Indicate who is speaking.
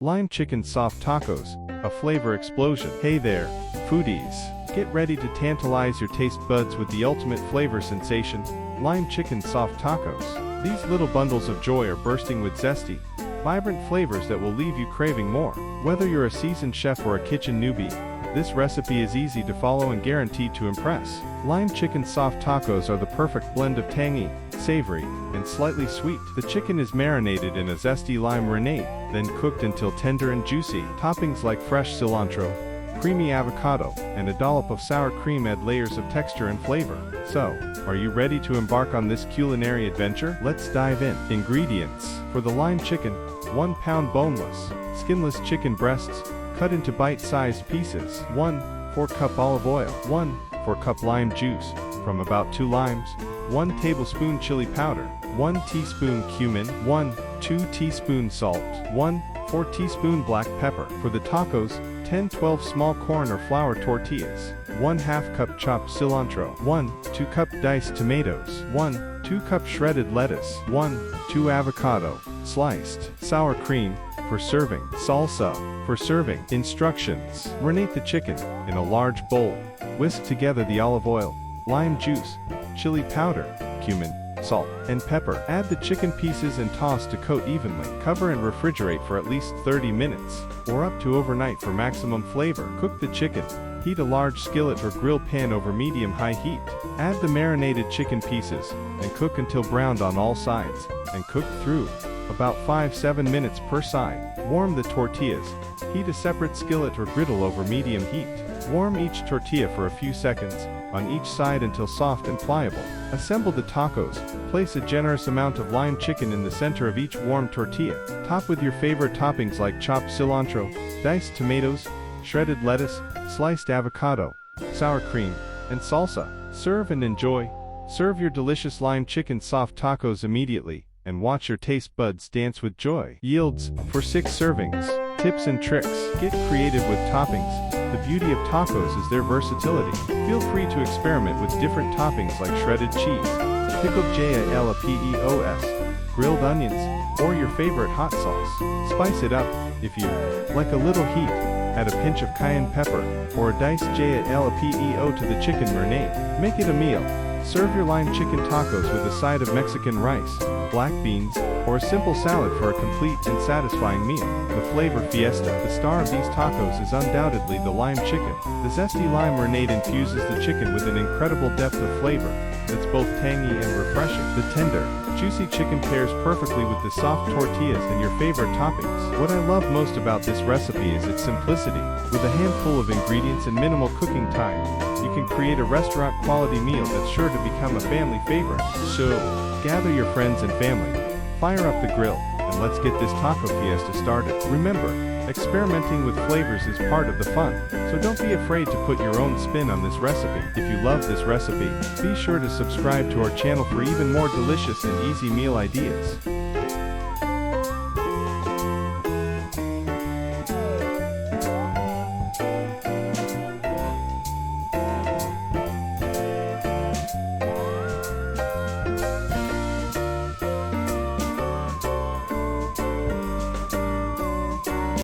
Speaker 1: Lime chicken soft tacos, a flavor explosion. Hey there, foodies. Get ready to tantalize your taste buds with the ultimate flavor sensation, lime chicken soft tacos. These little bundles of joy are bursting with zesty, vibrant flavors that will leave you craving more. Whether you're a seasoned chef or a kitchen newbie, this recipe is easy to follow and guaranteed to impress. Lime chicken soft tacos are the perfect blend of tangy, savory, and slightly sweet. The chicken is marinated in a zesty lime marinade, then cooked until tender and juicy. Toppings like fresh cilantro, creamy avocado, and a dollop of sour cream add layers of texture and flavor. So, are you ready to embark on this culinary adventure? Let's dive in. Ingredients. For the lime chicken, 1 pound boneless, skinless chicken breasts, cut into bite-sized pieces. 1/4 cup olive oil. 1/4 cup lime juice, from about 2 limes. 1 tablespoon chili powder. 1 teaspoon cumin. 1/2 teaspoons salt. 1/4 teaspoon black pepper. For the tacos, 10-12 small corn or flour tortillas. 1/2 cup chopped cilantro. 1/2 cup diced tomatoes. 1/2 cup shredded lettuce. 1/2 avocado, sliced. Sour cream, for serving. Salsa, for serving. Instructions. Marinate the chicken in a large bowl. Whisk together the olive oil, lime juice, chili powder, cumin, salt, and pepper. Add the chicken pieces and toss to coat evenly. Cover and refrigerate for at least 30 minutes, or up to overnight for maximum flavor. Cook the chicken. Heat a large skillet or grill pan over medium-high heat. Add the marinated chicken pieces, and cook until browned on all sides, and cook through about 5-7 minutes per side. Warm the tortillas. Heat a separate skillet or griddle over medium heat. Warm each tortilla for a few seconds, on each side until soft and pliable. Assemble the tacos. Place a generous amount of lime chicken in the center of each warm tortilla. Top with your favorite toppings like chopped cilantro, diced tomatoes, shredded lettuce, sliced avocado, sour cream, and salsa. Serve and enjoy. Serve your delicious lime chicken soft tacos immediately, and watch your taste buds dance with joy. Yields, for 6 servings. Tips and tricks. Get creative with toppings. The beauty of tacos is their versatility. Feel free to experiment with different toppings like shredded cheese, pickled jalapenos, grilled onions, or your favorite hot sauce. Spice it up, if you like a little heat. Add a pinch of cayenne pepper, or a diced jalapeno to the chicken marinade. Make it a meal. Serve your lime chicken tacos with a side of Mexican rice, black beans, or a simple salad for a complete and satisfying meal. The flavor fiesta. The star of these tacos is undoubtedly the lime chicken. The zesty lime marinade infuses the chicken with an incredible depth of flavor that's both tangy and refreshing. The tender, juicy chicken pairs perfectly with the soft tortillas and your favorite toppings. What I love most about this recipe is its simplicity. With a handful of ingredients and minimal cooking time, you can create a restaurant-quality meal that's sure to become a family favorite. So, gather your friends and family, fire up the grill, and let's get this taco fiesta started. Remember, experimenting with flavors is part of the fun, so don't be afraid to put your own spin on this recipe. If you love this recipe, be sure to subscribe to our channel for even more delicious and easy meal ideas.